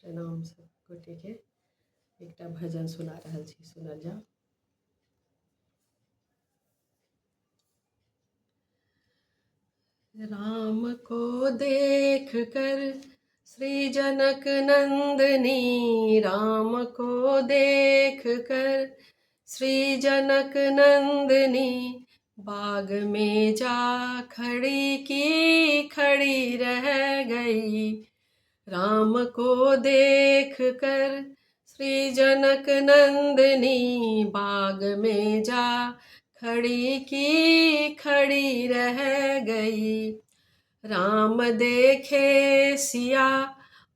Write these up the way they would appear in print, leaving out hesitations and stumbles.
प्रणाम सब गोटे के। एकटा भजन सुना रहल छी, सुनल जाओ। राम को देख कर श्री जनक नंदनी, राम को देख कर श्री जनक नंदनी, बाग में जा खड़ी की खड़ी रह गई। राम को देख कर श्री जनक नंदनी, बाग में जा खड़ी की खड़ी रह गई। राम देखे सिया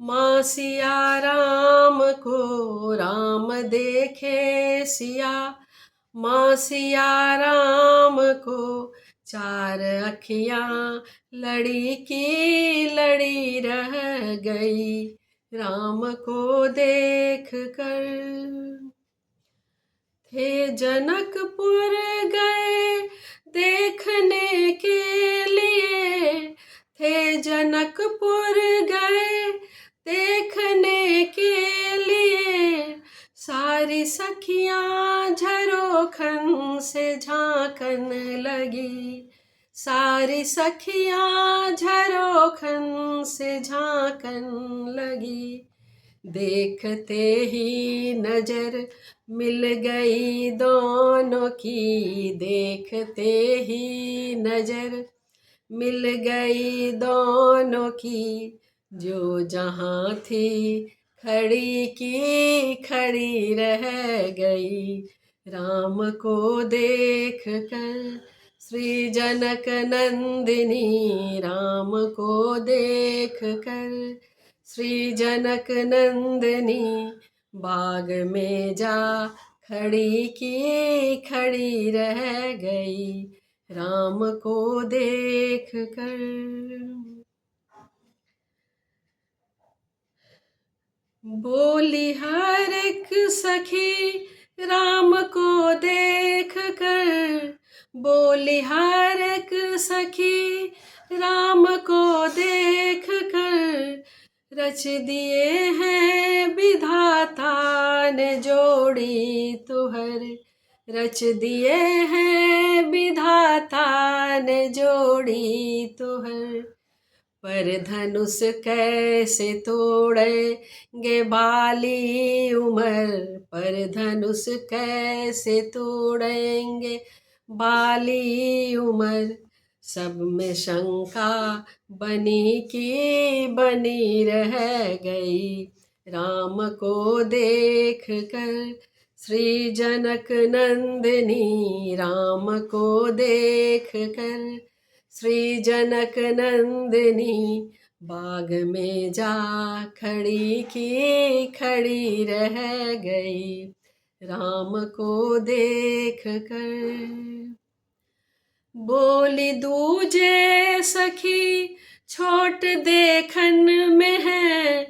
माँ सिया राम को, राम देखे सिया माँ सिया राम को, चार अखियाँ लड़ी की लड़ी रह गई। राम को देख कर थे जनकपुर गए देखने के लिए, थे जनकपुर गए देखने के लिए, सारी सखियाँ झरोखन से झांकन लगी, सारी सखियाँ झरोखन से झांकन लगी। देखते ही नजर मिल गई दोनों की, देखते ही नजर मिल गई दोनों की, जो जहाँ थी खड़ी की खड़ी रह गई। राम को देख कर श्री जनक नंदिनी, राम को देख कर श्री जनक नंदिनी, बाग में जा खड़ी की खड़ी रह गई। राम को देख कर बोली हर एक सखी राम को देख कर, बोली हर एक सखी राम को देख कर, रच दिए हैं विधाता ने जोड़ी तुहर, रच दिए हैं विधाता ने जोड़ी तुहर। पर धनुष कैसे तोड़ेंगे बाली उमर, पर धनुष कैसे तोड़ेंगे बाली उमर। सब में शंका बनी की बनी रह गई। राम को देख कर श्री जनक नंदिनी, राम को देख कर श्री जनक नंदिनी, बाग में जा खड़ी की खड़ी रह गई। राम को देख कर बोली दूजे सखी छोट देखन में है,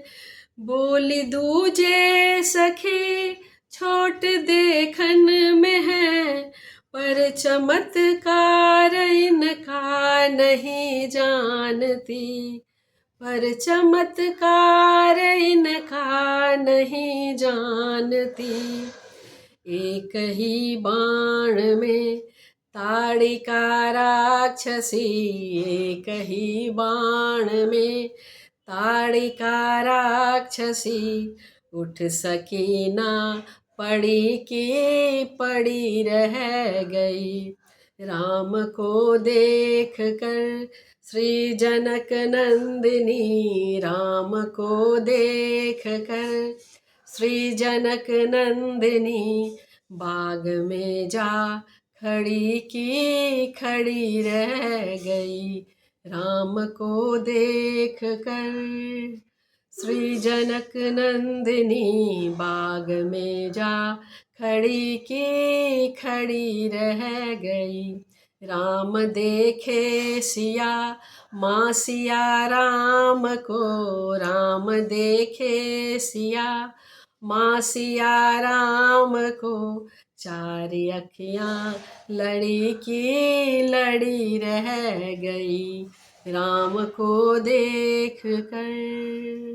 बोली दूजे सखी छोट देखन में है, पर चमत्कार इनका नहीं जानती, पर चमत्कार इनका नहीं जानती। एक ही बाण में ताड़िका राक्षसी, एक ही बाण में ताड़िका राक्षसी, उठ सकी ना पड़ी की पड़ी रह गई। राम को देख कर श्री जनक नंदिनी, राम को देख कर श्री जनक नंदिनी, बाग में जा खड़ी की खड़ी रह गई। राम को देख कर श्री जनक नंदिनी, बाग में जा खड़ी की खड़ी रह गई। राम देखे सिया माँ सिया राम को, राम देखे सिया माँ सिया राम को, चारी अखियाँ लड़ी की लड़ी रह गई। राम को देख कर